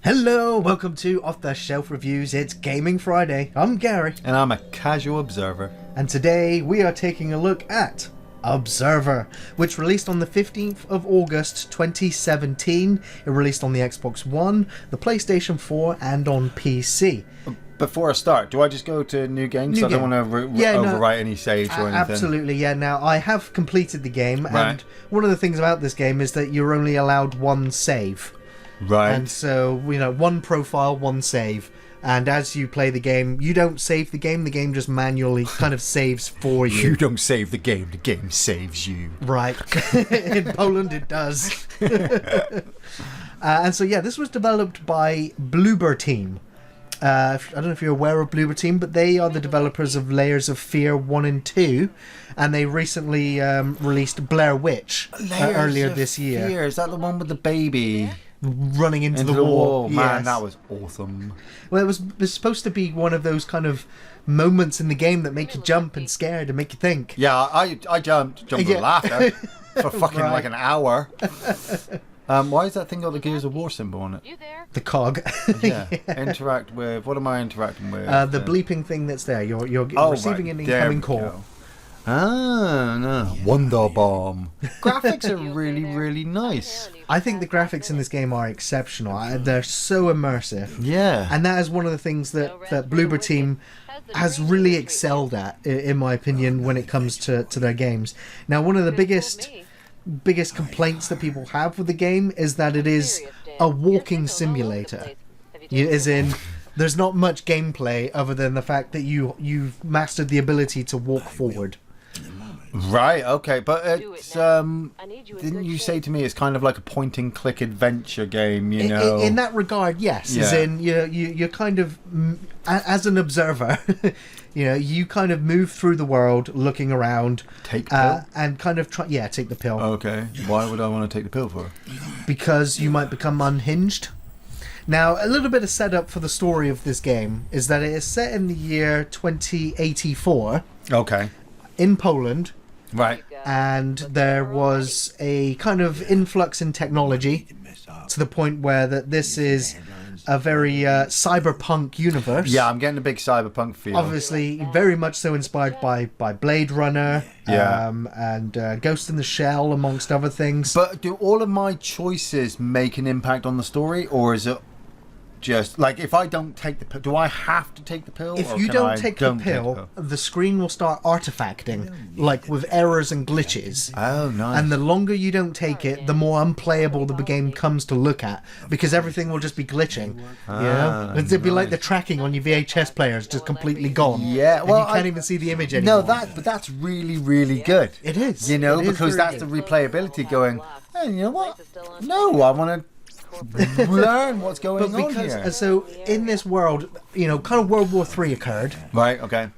Hello, welcome to Off the Shelf Reviews. It's Gaming Friday. I'm Gary. And I'm a casual observer. And today we are taking a look at Observer, which released on the 15th of August 2017. It released on the Xbox One, the PlayStation 4 and on PC. Before I start, do I just go to new games? I don't want to overwrite any saves or anything. Absolutely, yeah. Now, I have completed the game, and one of the things about this game is that you're only allowed one save. Right. And so, one profile, one save. And as you play the game, you don't save the game just manually kind of saves for you. You don't save the game saves you. Right. In Poland it does. And so, yeah, this was developed by Bloober Team. I don't know if you're aware of Bloober Team, but they are the developers of Layers of Fear 1 and 2. And they recently released Blair Witch earlier this year. Fear. Is that the one with the baby running into the wall? Man, yes. That was awesome. Well, it was supposed to be one of those kind of moments in the game that make you jump and scared and make you think. Yeah, I jumped with laughter for fucking like an hour. Why is that thing got the Gears of War symbol on it? The cog. Yeah. Interact with. What am I interacting with? The bleeping thing that's there. You're receiving an incoming call. Ah, no. Wonder Bomb. Graphics are really, really nice. I think the graphics in this game are exceptional. They're so immersive. Yeah. And that is one of the things that Bloober Team has really excelled at, in my opinion, when it comes to their games. Now, one of the biggest complaints that people have with the game is that it is a walking simulator. As in, there's not much gameplay other than the fact that you've mastered the ability to walk forward. Right, okay, but it's didn't you say to me it's kind of like a point and click adventure game, you know? In that regard, yes. Yeah. As in, you're kind of, as an observer, you kind of move through the world looking around. Take the pill? And kind of take the pill. Okay, why would I want to take the pill for? Because you might become unhinged. Now, a little bit of setup for the story of this game is that it is set in the year 2084. Okay. In Poland. Right. And there was a kind of influx in technology to the point where that this is a very cyberpunk universe. Yeah, I'm getting a big cyberpunk feel. Obviously, very much so inspired by Blade Runner and Ghost in the Shell, amongst other things. But do all of my choices make an impact on the story, or is it just like if I don't take the pill, do I have to take the pill? If you don't take the pill, the screen will start artifacting, like with errors and glitches. Oh, nice. And the longer you don't take it, the more unplayable the game comes to look at, because everything will just be glitching. It'd be like the tracking on your VHS player is just completely gone. Yeah, well, and you can't even see the image anymore. No, but that's really, really good. It is. Because that's the replayability going, hey, you know what? No, I want to learn what's going on here. So in this world, kind of World War III occurred. Right, okay.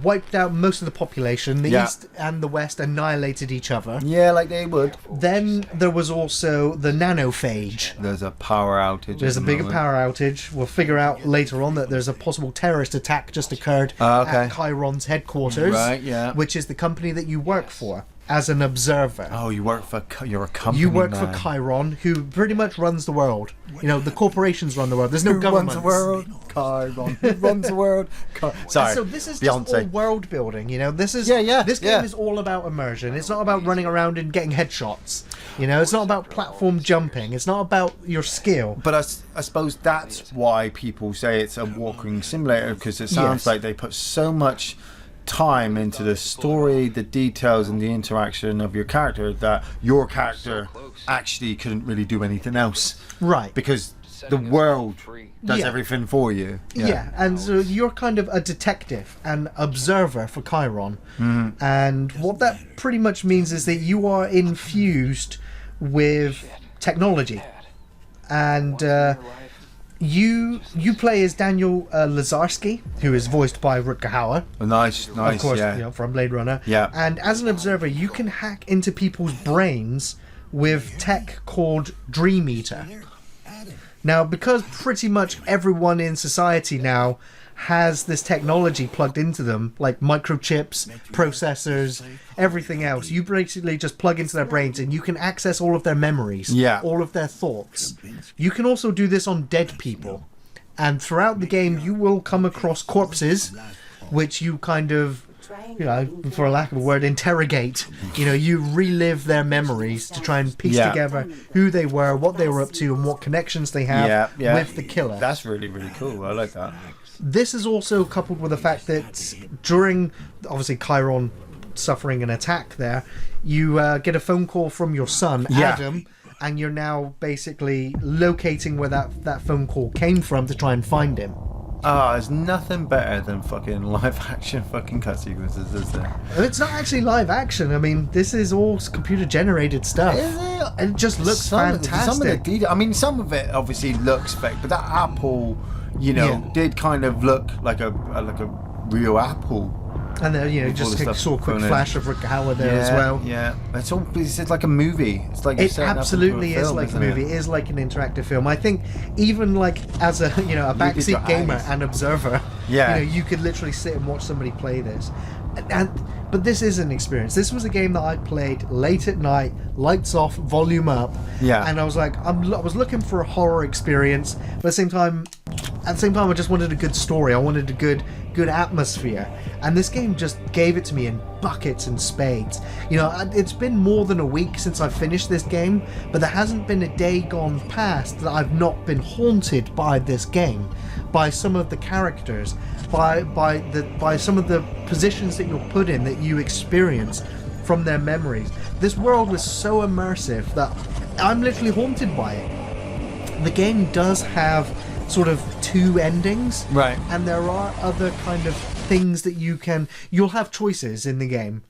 Wiped out most of the population. The East and the West annihilated each other. Yeah, like they would. Then there was also the nanophage. There's a power outage. There's a bigger power outage. We'll figure out later on that there's a possible terrorist attack just occurred at Chiron's headquarters. Right, yeah. Which is the company that you work for as an observer. Oh, you're a company. You work for Chiron, who pretty much runs the world. The corporations run the world. There's no government. Who runs the world? Chiron. Who runs the world? Sorry. So this is Beyonce. just all world building. This is This game is all about immersion. It's not about running around and getting headshots. It's not about platform jumping. It's not about your skill. But I suppose that's why people say it's a walking simulator, because it sounds like they put so much time into the story, the details, and the interaction of your character that your character actually couldn't really do anything else. Right. Because the world does everything for you. Yeah, and so you're kind of a detective and observer for Chiron. Mm-hmm. And what that pretty much means is that you are infused with technology. And You play as Daniel Lazarski, who is voiced by Rutger Hauer. Nice, of course, from Blade Runner. Yeah. And as an observer, you can hack into people's brains with tech called Dream Eater. Now, because pretty much everyone in society now has this technology plugged into them, like microchips, processors, everything else, you basically just plug into their brains and you can access all of their memories, all of their thoughts. You can also do this on dead people. And throughout the game, you will come across corpses, which you kind of, for lack of a word, interrogate. You relive their memories to try and piece together who they were, what they were up to, and what connections they have with the killer. That's really, really cool. I like that. This is also coupled with the fact that during, obviously, Chiron suffering an attack there, you get a phone call from your son, Adam, and you're now basically locating where that phone call came from to try and find him. There's nothing better than fucking live action fucking cut sequences, is there? It's not actually live action. I mean, this is all computer generated stuff. Is it? And it just looks fantastic. Some of the detail, I mean, some of it obviously looks fake, but that apple, did kind of look like a real apple. And then, just saw a quick flash of Rick Howard there as well. Yeah, it's like a movie. It's like it absolutely is like a movie. It is like an interactive film. I think even like as a a backseat gamer and observer, you could literally sit and watch somebody play this. But this is an experience. This was a game that I played late at night, lights off, volume up. Yeah. And I was like, I was looking for a horror experience, but at the same time, I just wanted a good story. I wanted a good atmosphere. And this game just gave it to me in buckets and spades. It's been more than a week since I finished this game, but there hasn't been a day gone past that I've not been haunted by this game, by some of the characters, by some of the positions that you're put in, that you experience from their memories. This world was so immersive that I'm literally haunted by it. The game does have sort of two endings, right? And there are other kind of things that you'll have choices in the game.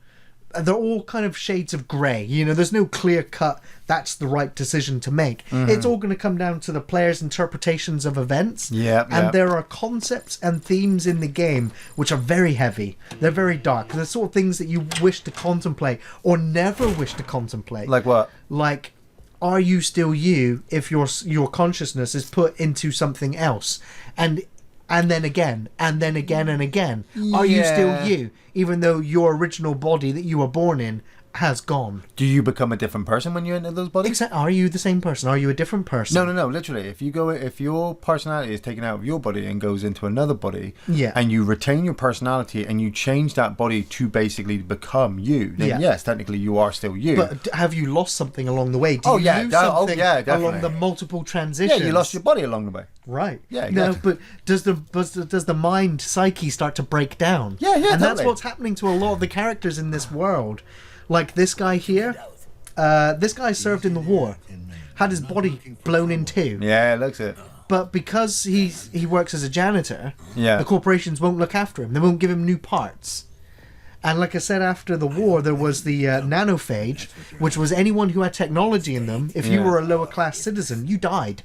They're all kind of shades of grey. There's no clear cut, that's the right decision to make. It's all going to come down to the player's interpretations of events. There are concepts and themes in the game which are very heavy. They're very dark. They're the sort of things that you wish to contemplate or never wish to contemplate. Like what? Like, are you still you if your consciousness is put into something else? And then again, and then again and again. Are you still you, even though your original body that you were born in has gone? Do you become a different person when you enter those bodies? Exactly. Are you the same person? Are you a different person? No. Literally, if your personality is taken out of your body and goes into another body, and you retain your personality and you change that body to basically become you, then yes, technically you are still you. But have you lost something along the way? Did you lose something along the multiple transitions? Yeah, you lost your body along the way. Right. Yeah. Exactly. No, but does the mind psyche start to break down? Yeah. And that's what's happening to a lot of the characters in this world. Like this guy here, this guy served in the war, had his body blown in two. Yeah, looks it. But because he works as a janitor, the corporations won't look after him. They won't give him new parts. And like I said, after the war, there was the nanophage, which was anyone who had technology in them. If you were a lower class citizen, you died.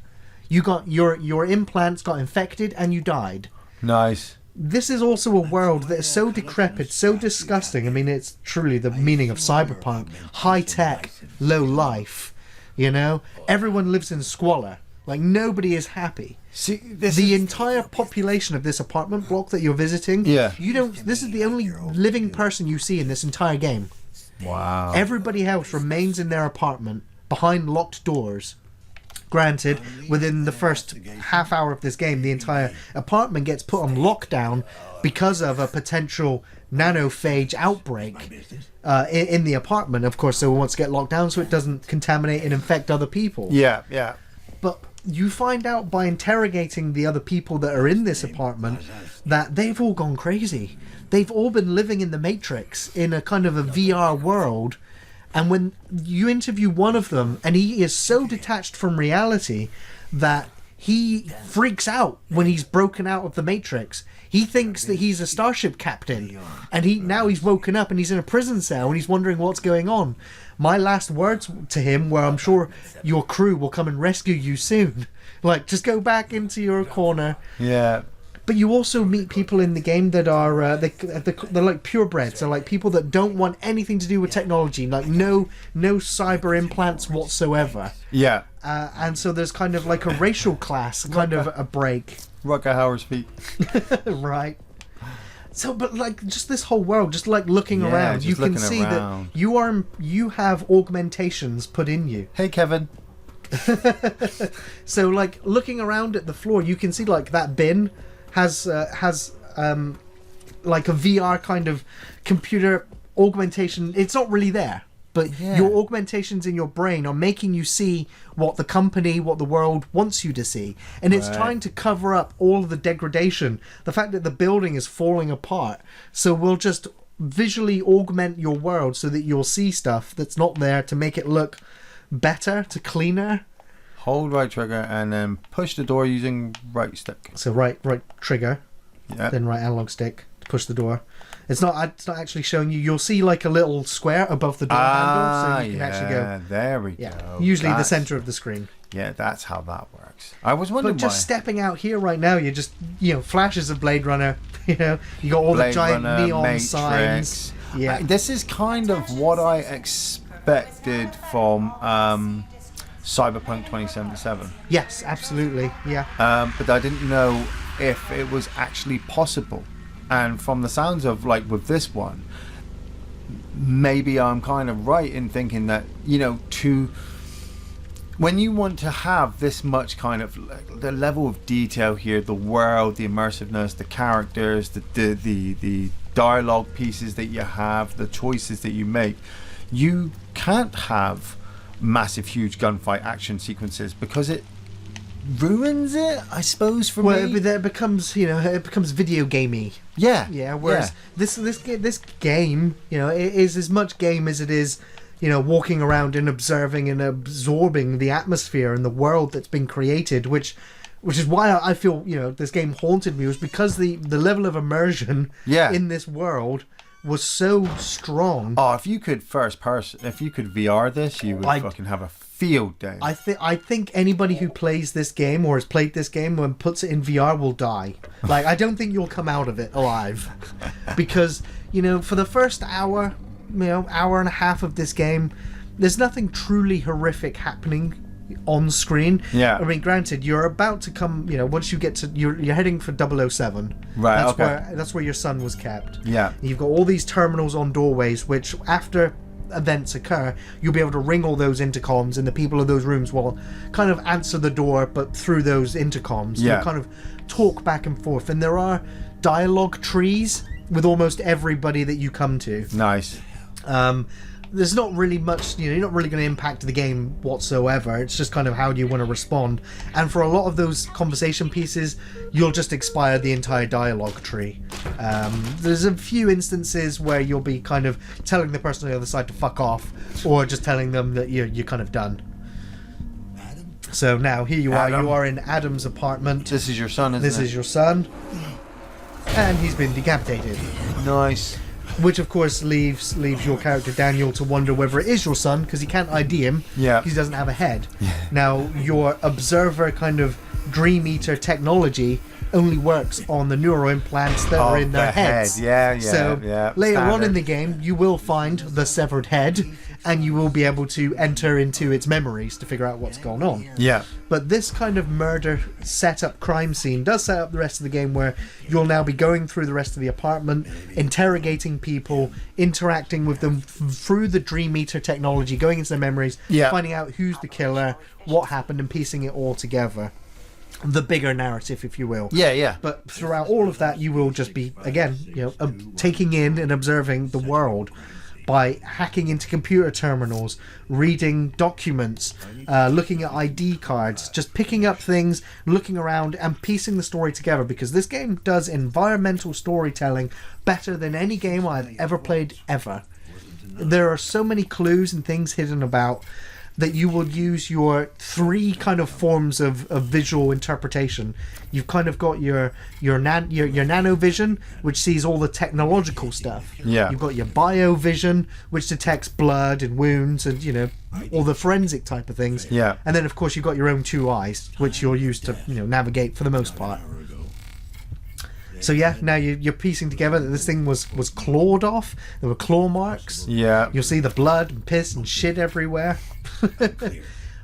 You got your implants got infected and you died. Nice. This is also a world that is so decrepit, so disgusting. I mean, it's truly the meaning of cyberpunk. High tech, low life. Everyone lives in squalor. Like, nobody is happy. See, the entire population of this apartment block that you're visiting, this is the only living person you see in this entire game. Wow. Everybody else remains in their apartment behind locked doors. Granted, within the first half hour of this game, the entire apartment gets put on lockdown because of a potential nanophage outbreak in the apartment. Of course, so it wants to get locked down so it doesn't contaminate and infect other people. Yeah. But you find out by interrogating the other people that are in this apartment that they've all gone crazy. They've all been living in the Matrix, in a kind of a VR world. And when you interview one of them, and he is so detached from reality that he freaks out when he's broken out of the Matrix. He thinks that he's a starship captain, and he's woken up and he's in a prison cell and he's wondering what's going on. My last words to him were, I'm sure your crew will come and rescue you soon. Like, just go back into your corner. Yeah. But you also meet people in the game that are they're like purebreds. They're like people that don't want anything to do with technology, like no cyber implants whatsoever. Yeah. And so there's kind of like a racial class, kind of a break. Rutger Hauer's feet. Right. So, but like just this whole world, just like looking around, you can see that you have augmentations put in you. Hey, Kevin. So, like looking around at the floor, you can see like that bin has like a VR kind of computer augmentation. It's not really there, but your augmentations in your brain are making you see what the company, what the world wants you to see, and it's trying to cover up all of the degradation, the fact that the building is falling apart. So we'll just visually augment your world so that you'll see stuff that's not there to make it look better, to cleaner. Hold right trigger and then push the door using right stick. So right trigger, then right analog stick to push the door. It's not actually showing you. You'll see like a little square above the door handle, so you can actually go. There we go. Usually the center of the screen. Yeah, that's how that works. I was wondering But just stepping out here right now, you're just flashes of Blade Runner. You got all Blade the giant Runner, neon Matrix. signs. Yeah, this is kind of what I expected from Cyberpunk 2077. Yes, absolutely. Yeah. But I didn't know if it was actually possible. And from the sounds of like with this one, maybe I'm kind of right in thinking that when you want to have this much kind of the level of detail here, the world, the immersiveness, the characters, the dialogue pieces that you have, the choices that you make, you can't have massive, huge gunfight action sequences because it ruins it, I suppose, for me. Well, it becomes it becomes video gamey. Yeah. Whereas this game, it is as much game as it is, walking around and observing and absorbing the atmosphere and the world that's been created, which is why I feel this game haunted me, was because the level of immersion in this world was so strong. Oh, if you could VR this, you would fucking have a field day. I think anybody who plays this game or has played this game and puts it in VR will die. Like, I don't think you'll come out of it alive, because for the first hour, hour and a half of this game, there's nothing truly horrific happening on screen. Yeah. I mean, granted, you're about to come. Once you get to you're heading for 007. Right. That's where your son was kept. Yeah. You've got all these terminals on doorways, which after events occur, you'll be able to ring all those intercoms, and the people in those rooms will kind of answer the door, but through those intercoms. Yeah. You'll kind of talk back and forth, and there are dialogue trees with almost everybody that you come to. Nice. There's not really much, you're not really going to impact the game whatsoever. It's just kind of how do you want to respond. And for a lot of those conversation pieces, you'll just expire the entire dialogue tree. There's a few instances where you'll be kind of telling the person on the other side to fuck off, or just telling them that you're kind of done. So now here you are. You are in Adam's apartment. This is your son, isn't it? This is your son. And he's been decapitated. Nice. Which, of course, leaves your character Daniel to wonder whether it is your son, because he can't ID him. Yeah. Because he doesn't have a head. Yeah. Now, your observer kind of Dream Eater technology only works on the neural implants that are in their heads. Yeah. So later on in the game, you will find the severed head, and you will be able to enter into its memories to figure out what's going on. Yeah. But this kind of murder setup crime scene does set up the rest of the game, where you'll now be going through the rest of the apartment, interrogating people, interacting with them through the Dream Eater technology, going into their memories, finding out who's the killer, what happened, and piecing it all together. The bigger narrative, if you will. Yeah. But throughout all of that, you will just be, again, taking in and observing the world by hacking into computer terminals, reading documents, looking at ID cards, just picking up things, looking around and piecing the story together, because this game does environmental storytelling better than any game I've ever played ever. There are so many clues and things hidden about that you will use your three kind of forms of visual interpretation. You've kind of got your nano vision, which sees all the technological stuff. Yeah. You've got your bio vision, which detects blood and wounds and all the forensic type of things. Yeah. And then of course you've got your own two eyes, which you'll use to navigate for the most part. So yeah, now you're piecing together that this thing was clawed off. There were claw marks. Yeah. You'll see the blood and piss and shit everywhere.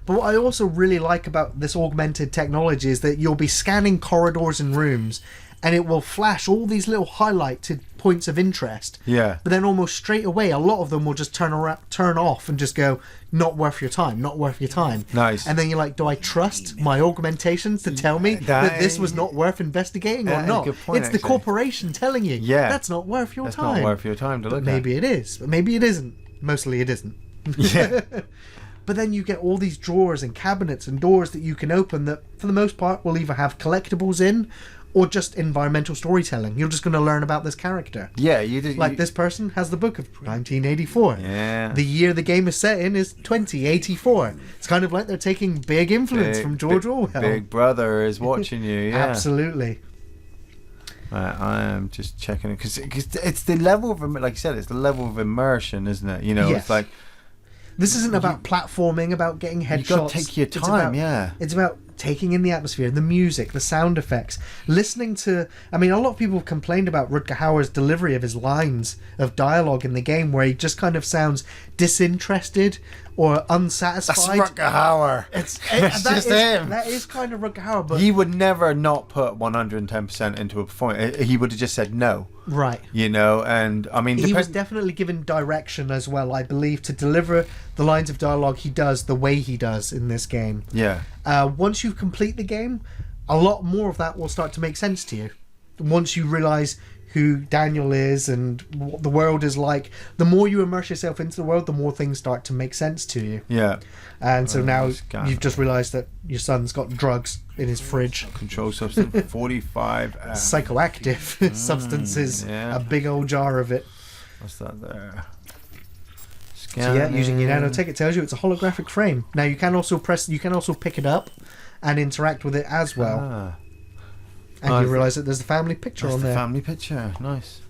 But what I also really like about this augmented technology is that you'll be scanning corridors and rooms, and it will flash all these little highlighted points of interest. Yeah. But then almost straight away, a lot of them will just turn off and just go, not worth your time, not worth your time. Nice. And then you're like, do I trust my augmentations to tell me that this was not worth investigating or not? Good point, it's the corporation telling you, that's not worth your time. That's not worth your time to look at. Maybe it is, but maybe it isn't. Mostly it isn't. Yeah. But then you get all these drawers and cabinets and doors that you can open that, for the most part, will either have collectibles in or just environmental storytelling. You're just going to learn about this character. Yeah, you do. Like this person has the book of 1984. Yeah. The year the game is set in is 2084. It's kind of like they're taking big influence from George Orwell. Big Brother is watching you, yeah. Absolutely. I am just checking it because it's the level of, like you said, it's the level of immersion, isn't it? You know, Yes. it's like... This isn't about platforming, about getting headshots. You've got to take your time, It's about taking in the atmosphere, the music, the sound effects, listening to... I mean, a lot of people have complained about Rutger Hauer's delivery of his lines of dialogue in the game, where he just kind of sounds disinterested or unsatisfied. That's Rutger Hauer. It's just him. That is kind of Rutger Hauer, but... He would never not put 110% into a performance. He would have just said no. Right. You know, and I mean... He was definitely given direction as well, I believe, to deliver the lines of dialogue he does the way he does in this game. Yeah. Once you complete the game, a lot more of that will start to make sense to you. Once you realise who Daniel is and what the world is like, the more you immerse yourself into the world, the more things start to make sense to you. Yeah. And so now you've just realised that your son's got drugs in his fridge. Controlled substance, 45. Psychoactive substances. Yeah. A big old jar of it. What's that there? So yeah, using your nanotech, it tells you it's a holographic frame. Now you can also pick it up and interact with it as well. And you realise that there's a family picture on there. The family picture, nice.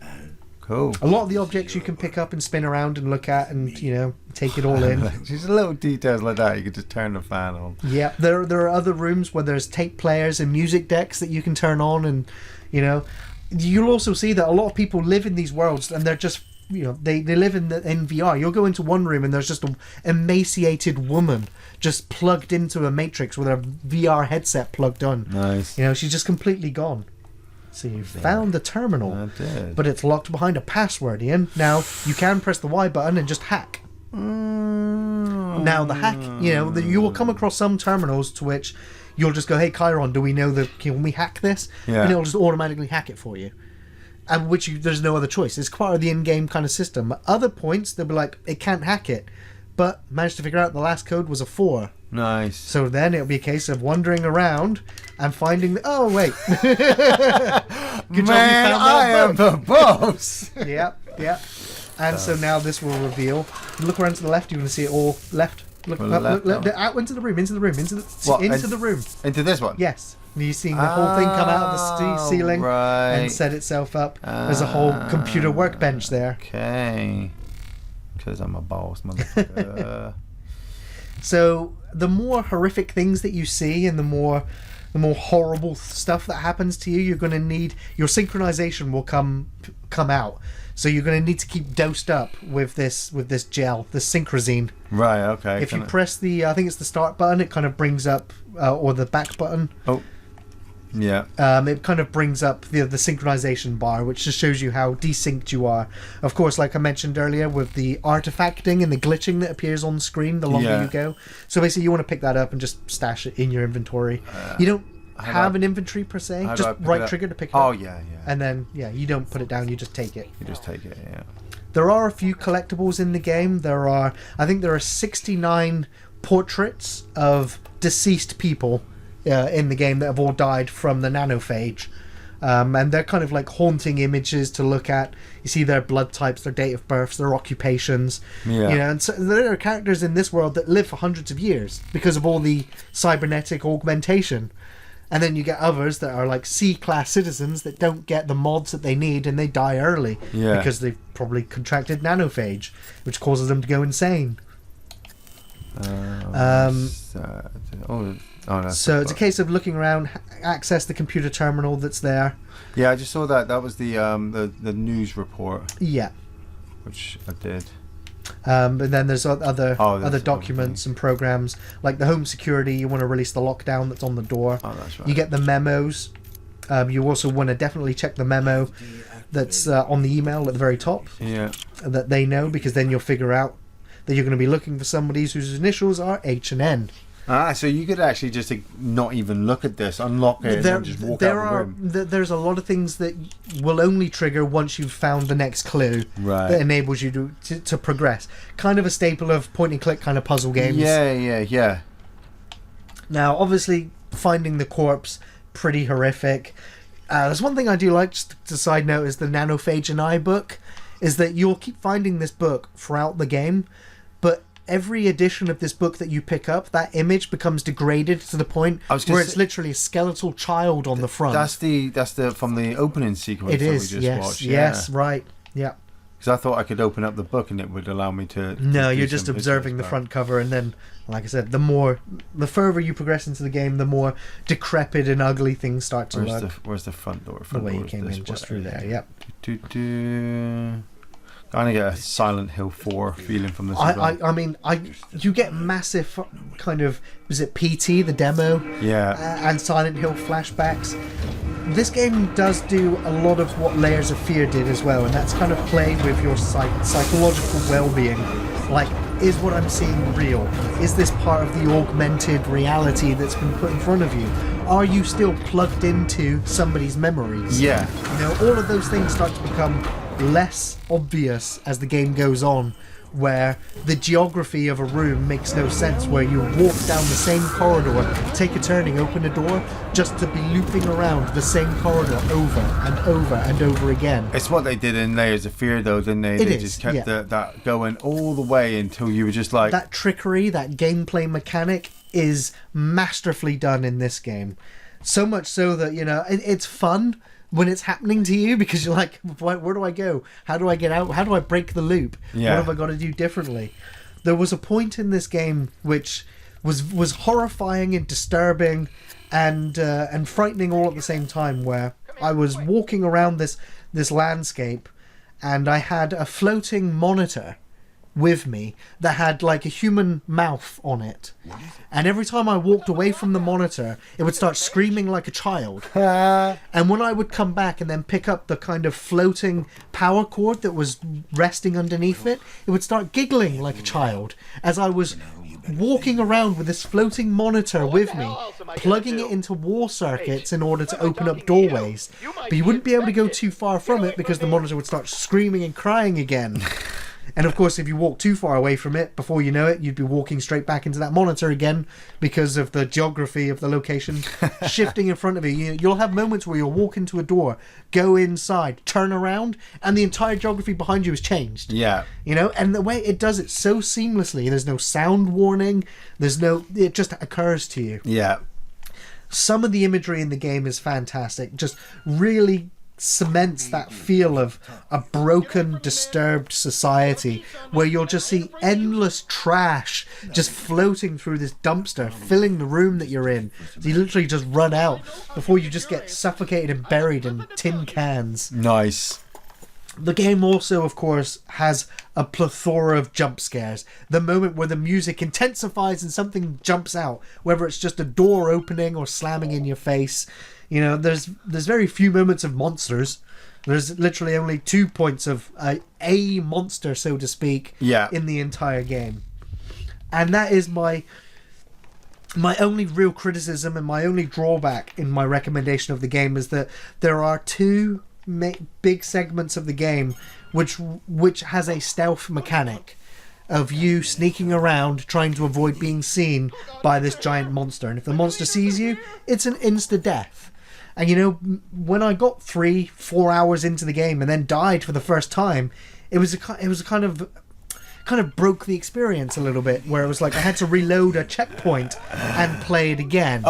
Cool. A lot of the objects you can pick up and spin around and look at and, you know, take it all in. Just little details like that, you could just turn the fan on. Yeah, there are other rooms where there's tape players and music decks that you can turn on, and, you know, you'll also see that a lot of people live in these worlds and they're just, you know, they live in VR. You'll go into one room and there's just an emaciated woman just plugged into a matrix with a VR headset plugged on. Nice. You know, she's just completely gone. So you found the terminal. I did. But it's locked behind a password, Ian. Now, you can press the Y button and just hack. Now, the hack, you know, you will come across some terminals to which you'll just go, hey, Chiron, do we know can we hack this? Yeah. And it'll just automatically hack it for you. And there's no other choice. It's part of the in-game kind of system. At other points, they'll be like, it can't hack it. But managed to figure out the last code was a 4. Nice. So then it'll be a case of wandering around and finding oh wait. Good job, I am the boss. Yep. And so now this will reveal. Look around to the left, you're going to see it all left. Look out into the room, into the room. Into the room. Into this one? Yes. You're seeing the whole thing come out of the ceiling and set itself up. There's a whole computer workbench there. Okay. Because I'm a boss, motherfucker. So the more horrific things that you see and the more horrible stuff that happens to you, you're going to need your synchronization will come out. So you're going to need to keep dosed up with this gel, this synchrosine. Right. Okay. If you press the, I think it's the start button, it kind of brings up, or the back button. Oh. Yeah. It kind of brings up the synchronization bar, which just shows you how desynced you are. Of course, like I mentioned earlier, with the artifacting and the glitching that appears on screen the longer you go. So basically, you want to pick that up and just stash it in your inventory. You don't have an inventory per se. Just right trigger to pick it up. Oh yeah. And then you don't put it down. You just take it. You just take it. Yeah. There are a few collectibles in the game. I think there are 69 portraits of deceased people in the game that have all died from the nanophage. And they're kind of like haunting images to look at. You see their blood types, their date of births, their occupations. Yeah. You know, and so there are characters in this world that live for hundreds of years because of all the cybernetic augmentation. And then you get others that are like C-class citizens that don't get the mods that they need and they die early because they've probably contracted nanophage, which causes them to go insane. Oh, that's so it's a case of looking around, access the computer terminal that's there. Yeah, I just saw that. That was the news report. Yeah. Which I did. And then there's other documents and programs like the home security. You want to release the lockdown that's on the door. Oh, that's right. You get the memos. You also want to definitely check the memo that's on the email at the very top. Yeah. That they know, because then you'll figure out that you're going to be looking for somebody whose initials are H and N. So you could actually just not even look at this, unlock it, and then just walk out the room. There's a lot of things that will only trigger once you've found the next clue that enables you to progress. Kind of a staple of point-and-click kind of puzzle games. Yeah. Now, obviously, finding the corpse, pretty horrific. There's one thing I do like, just to side note, is the Nanophage and I book, is that you'll keep finding this book throughout the game, but every edition of this book that you pick up, that image becomes degraded to the point where it's literally a skeletal child on the front. That's the from the opening sequence it that is, we just watched. Yes, right. Yeah. Because I thought I could open up the book and it would allow me to No, you're just observing the front cover, and then, like I said, the further you progress into the game, the more decrepit and ugly things start to look. Where's the front door? The way you came in, just through there. Yep. I get a Silent Hill 4 feeling from this. I mean, you get massive kind of, was it PT, the demo? Yeah. And Silent Hill flashbacks. This game does do a lot of what Layers of Fear did as well, and that's kind of playing with your psychological well-being. Like, is what I'm seeing real? Is this part of the augmented reality that's been put in front of you? Are you still plugged into somebody's memories? Yeah. You know, all of those things start to become less obvious as the game goes on, where the geography of a room makes no sense, where you walk down the same corridor, take a turning, open a door, just to be looping around the same corridor over and over and over again. It's what they did in Layers of Fear, though, didn't they? They just kept that going all the way until you were just like... That trickery, that gameplay mechanic is masterfully done in this game. So much so that, you know, it's fun when it's happening to you, because you're like, where do I go? How do I get out? How do I break the loop? Yeah. What have I got to do differently? There was a point in this game which was horrifying and disturbing and frightening all at the same time, where I was walking around this landscape and I had a floating monitor with me that had like a human mouth on it, and every time I walked away from the monitor it would start screaming like a child. And when I would come back and then pick up the kind of floating power cord that was resting underneath it, it would start giggling like a child as I was walking around with this floating monitor with me, plugging it into wall circuits in order to open up doorways. But you wouldn't be able to go too far from it because the monitor would start screaming and crying again. And of course, if you walk too far away from it, before you know it, you'd be walking straight back into that monitor again because of the geography of the location shifting in front of you. You'll have moments where you'll walk into a door, go inside, turn around, and the entire geography behind you has changed. Yeah. You know, and the way it does it so seamlessly, there's no sound warning, it just occurs to you. Yeah. Some of the imagery in the game is fantastic, just really cements that feel of a broken, disturbed society where you'll just see endless trash just floating through this dumpster, filling the room that you're in. So you literally just run out before you just get suffocated and buried in tin cans. Nice. The game also, of course, has a plethora of jump scares. The moment where the music intensifies and something jumps out, whether it's just a door opening or slamming in your face. You know, there's very few moments of monsters. There's literally only 2 points of a monster, so to speak, in the entire game. And that is my only real criticism and my only drawback in my recommendation of the game, is that there are two big segments of the game which has a stealth mechanic of you sneaking around trying to avoid being seen by this giant monster. And if the monster sees you, it's an insta-death. And you know, when I got 3-4 hours into the game and then died for the first time, it was a kind of broke the experience a little bit, where it was like I had to reload a checkpoint and play it again.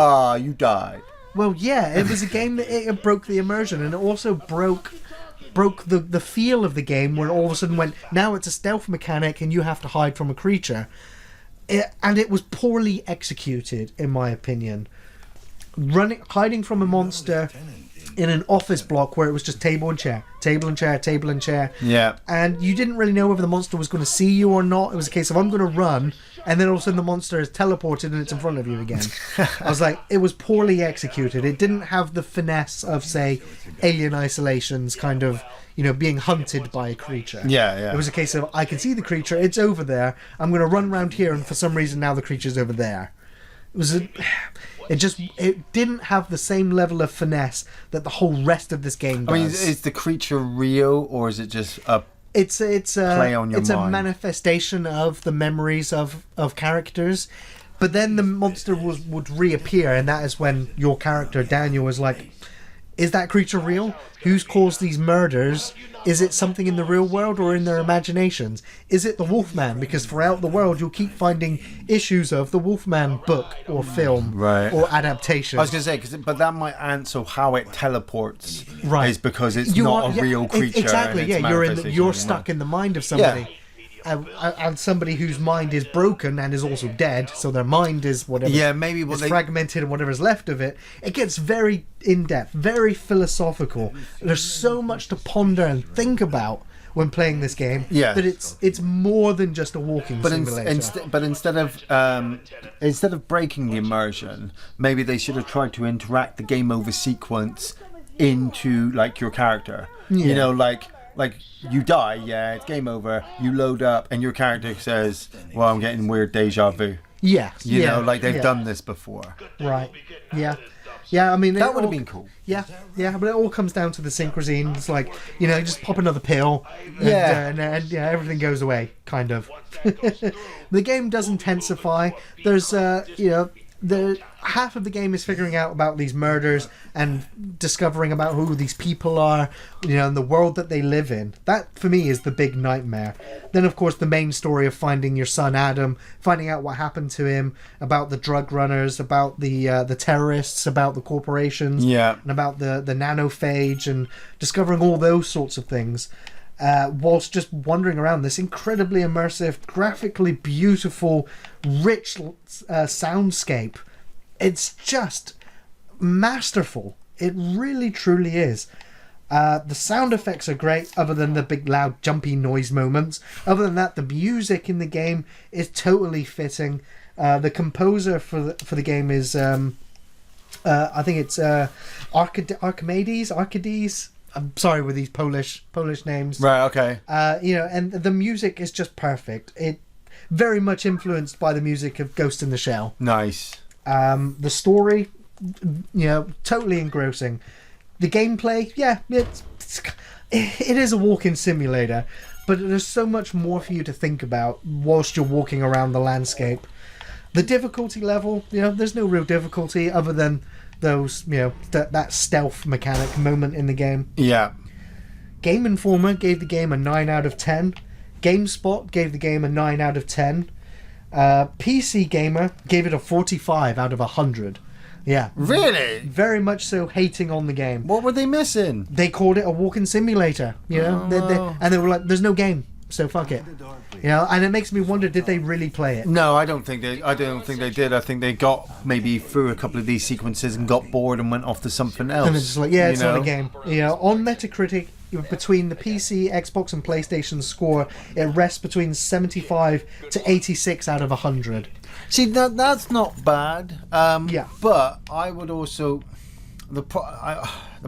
You died. Well, yeah, it was a game that it broke the immersion, and it also broke the feel of the game, where it all of a sudden went, now it's a stealth mechanic and you have to hide from a creature. And it was poorly executed, in my opinion. Hiding from a monster in an office block where it was just table and chair, table and chair, table and chair. Yeah. And you didn't really know whether the monster was going to see you or not. It was a case of, I'm going to run, and then all of a sudden the monster is teleported and it's in front of you again. I was like, it was poorly executed. It didn't have the finesse of, say, Alien Isolation's kind of, being hunted by a creature. Yeah. It was a case of, I can see the creature, it's over there, I'm going to run around here, and for some reason now the creature's over there. It didn't have the same level of finesse that the whole rest of this game does. I mean, is the creature real, or is it just a it's play on your it's mind? A manifestation of the memories of characters, but then the monster would reappear, and that is when your character Daniel was like, is that creature real? Who's caused these murders? Is it something in the real world or in their imaginations? Is it the Wolfman? Because throughout the world you'll keep finding issues of the Wolfman book or film or adaptation. I was going to say, but that might answer how it teleports. Right. Is because it's not a real creature. Exactly, and it's you're stuck in the mind of somebody. Yeah. And somebody whose mind is broken and is also dead, so their mind is whatever. Yeah, maybe it's fragmented and whatever's left of it. It gets very in depth, very philosophical. There's so much to ponder and think about when playing this game. Yeah. That it's more than just a walking simulator. But instead of breaking the immersion, maybe they should have tried to interact the game over sequence into like your character. Yeah. Like you die, it's game over. You load up, and your character says, "Well, I'm getting weird deja vu." Yeah, they've done this before. Right. Yeah. Yeah. I mean, that would have been cool. Yeah. But it all comes down to the synchrosine. It's like just pop another pill, and everything goes away. Kind of. The game does intensify. There's half of the game is figuring out about these murders and discovering about who these people are, and the world that they live in. That, for me, is the big nightmare. Then, of course, the main story of finding your son Adam, finding out what happened to him, about the drug runners, about the terrorists, about the corporations, and about the nanophage, and discovering all those sorts of things. Whilst just wandering around this incredibly immersive, graphically beautiful, rich soundscape. It's just masterful. It really, truly is. The sound effects are great, other than the big, loud, jumpy noise moments. Other than that, the music in the game is totally fitting. The composer for the game is, I think it's Arcades. I'm sorry with these Polish names. Right, okay. And the music is just perfect. It very much influenced by the music of Ghost in the Shell. Nice. The story, totally engrossing. The gameplay, it is a walking simulator, but there's so much more for you to think about whilst you're walking around the landscape. The difficulty level, there's no real difficulty other than those, that stealth mechanic moment in the game. Yeah. Game Informer gave the game a 9 out of 10. GameSpot gave the game a 9 out of 10. PC Gamer gave it a 45 out of 100. Yeah. Really? Very much so hating on the game. What were they missing? They called it a walking simulator, and they were like, there's no game, so fuck it. And it makes me wonder, did they really play it? No, I don't think they did. I think they got maybe through a couple of these sequences and got bored and went off to something else. And they're just like, it's not a game. On Metacritic, between the PC, Xbox, and PlayStation score, it rests between 75 to 86 out of 100. See, that's not bad. But I would also... The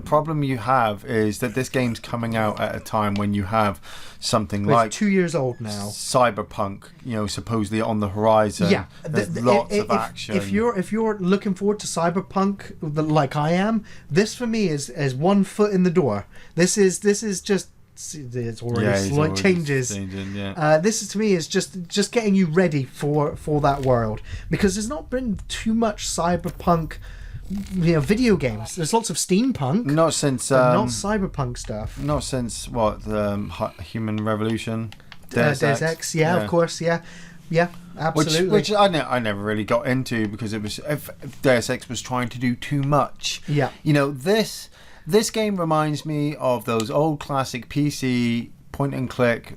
problem you have is that this game's coming out at a time when you have something like... It's 2 years old now. Cyberpunk, supposedly on the horizon. Yeah. There's lots of action. If you're looking forward to Cyberpunk like I am, this for me is 1 foot in the door. This is just... It's already changes. This is, to me, is just getting you ready for that world, because there's not been too much Cyberpunk video games. There's lots of steampunk, not since not cyberpunk stuff. Not since the Human Revolution, Deus Ex. Of course, absolutely. Which I never really got into, because it was, if Deus Ex was trying to do too much. Yeah, this game reminds me of those old classic PC point and click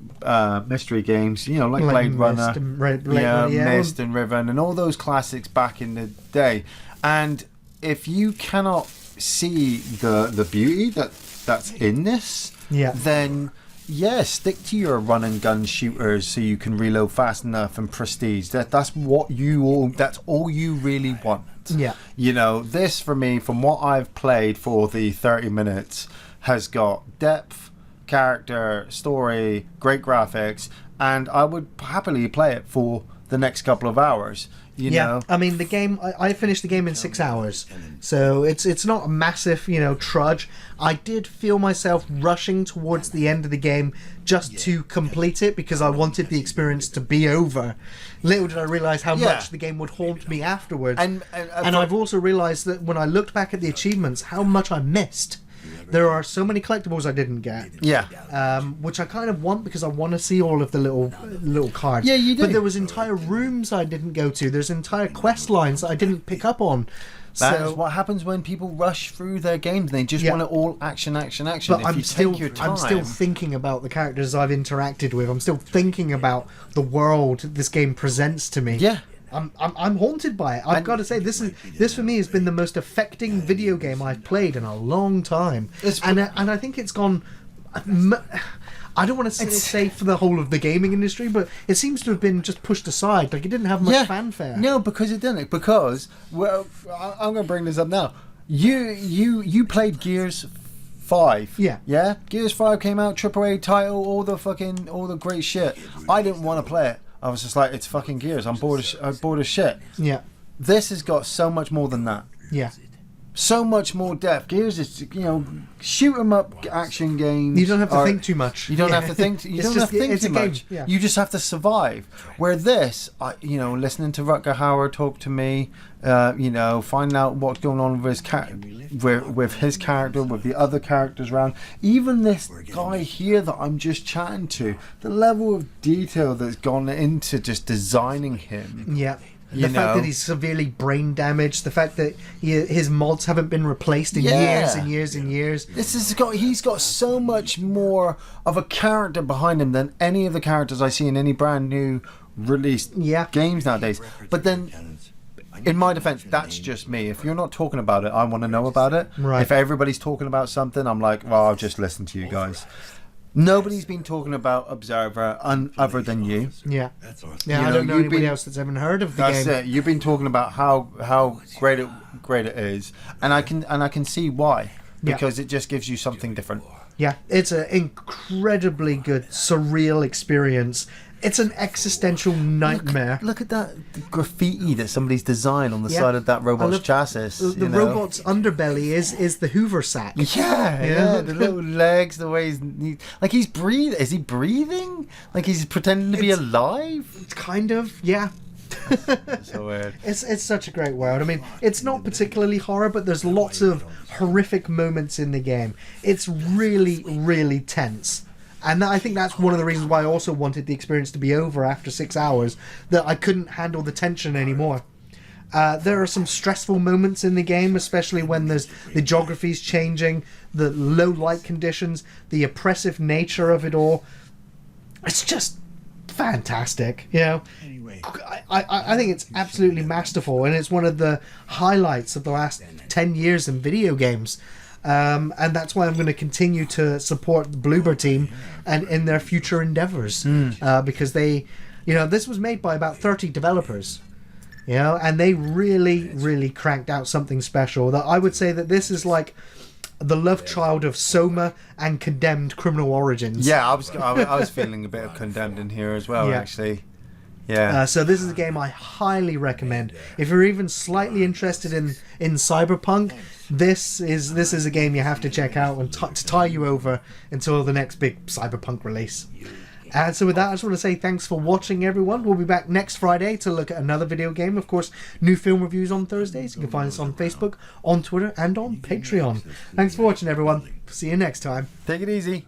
mystery games, you know, like Blade Runner, Myst and Riven, and all those classics back in the day. And if you cannot see the beauty that's in this, then stick to your run and gun shooters so you can reload fast enough and prestige. That's all you really want. Yeah. You know, this for me, from what I've played for the 30 minutes, has got depth, character, story, great graphics, and I would happily play it for the next couple of hours. You know? I mean, the game, I finished the game in 6 hours, so it's not a massive, trudge. I did feel myself rushing towards the end of the game just to complete it because I wanted the experience to be over. Little did I realise how much the game would haunt me afterwards. And I've also realised that when I looked back at the achievements, how much I missed. There are so many collectibles I didn't get. Which I kind of want because I want to see all of the little cards. Yeah, you do. But there was entire rooms I didn't go to. There's entire quest lines that I didn't pick up on. That's what happens when people rush through their games. They just want it all action. But if I'm you still, take your time, I'm still thinking about the characters I've interacted with. I'm still thinking about the world this game presents to me. Yeah. I'm haunted by it. I've got to say, this for me has been the most affecting video game I've played in a long time. And I think it's gone. I don't want to say for the whole of the gaming industry, but it seems to have been just pushed aside. Like it didn't have much fanfare. No, because it didn't. Because I'm going to bring this up now. You played Gears 5. Yeah. Gears 5 came out, AAA title, all the great shit. I didn't want to play it. I was just like, it's fucking Gears. I'm bored of shit. Yeah. This has got so much more than that. Yeah. So much more depth. Gears is, shoot 'em up action games. You don't have to think too much. You don't have to think. You don't have to think too much. Yeah. You just have to survive. Where this, listening to Rutger Hauer talk to me, finding out what's going on with his character, with the other characters around. Even this guy here that I'm just chatting to, the level of detail that's gone into just designing him. Yeah. The fact that he's severely brain damaged, the fact that his mods haven't been replaced in years and years and years. He's got so much more of a character behind him than any of the characters I see in any brand new released games nowadays. But then, in my defense, that's just me. If you're not talking about it, I want to know about it. Right. If everybody's talking about something, I'm like, well, I'll just listen to you guys. Nobody's been talking about Observer other than you. Yeah. I don't know anybody else that's ever heard of the game. That's it. You've been talking about how great it is, and I can see why, because it just gives you something different. Yeah, it's an incredibly good, surreal experience. It's an existential nightmare. Look at that graffiti that somebody's designed on the side of that robot's chassis. The robot's underbelly is the Hoover sack. Yeah, the little legs, the way he's breathing. Is he breathing? Like he's pretending to be alive? It's kind of, yeah. It's so weird. It's such a great world. I mean, it's not particularly horror, but there's lots of horrific moments in the game. It's really, really tense. And I think that's one of the reasons why I also wanted the experience to be over after 6 hours, that I couldn't handle the tension anymore. There are some stressful moments in the game, especially when there's the geography's changing, the low light conditions, the oppressive nature of it all. It's just fantastic, I think it's absolutely masterful, and it's one of the highlights of the last 10 years in video games. And that's why I'm going to continue to support the Bloober team and in their future endeavors, because they, this was made by about 30 developers, and they really cranked out something special. That I would say that this is like the love child of Soma and Condemned Criminal Origins. Yeah, I was feeling a bit of Condemned in here as well, actually. Yeah. So this is a game I highly recommend. If you're even slightly interested in cyberpunk, this is a game you have to check out and to tie you over until the next big cyberpunk release. And so with that, I just want to say thanks for watching, everyone. We'll be back next Friday to look at another video game. Of course, new film reviews on Thursdays. You can find us on Facebook, on Twitter, and on Patreon. Thanks for watching, everyone. See you next time. Take it easy.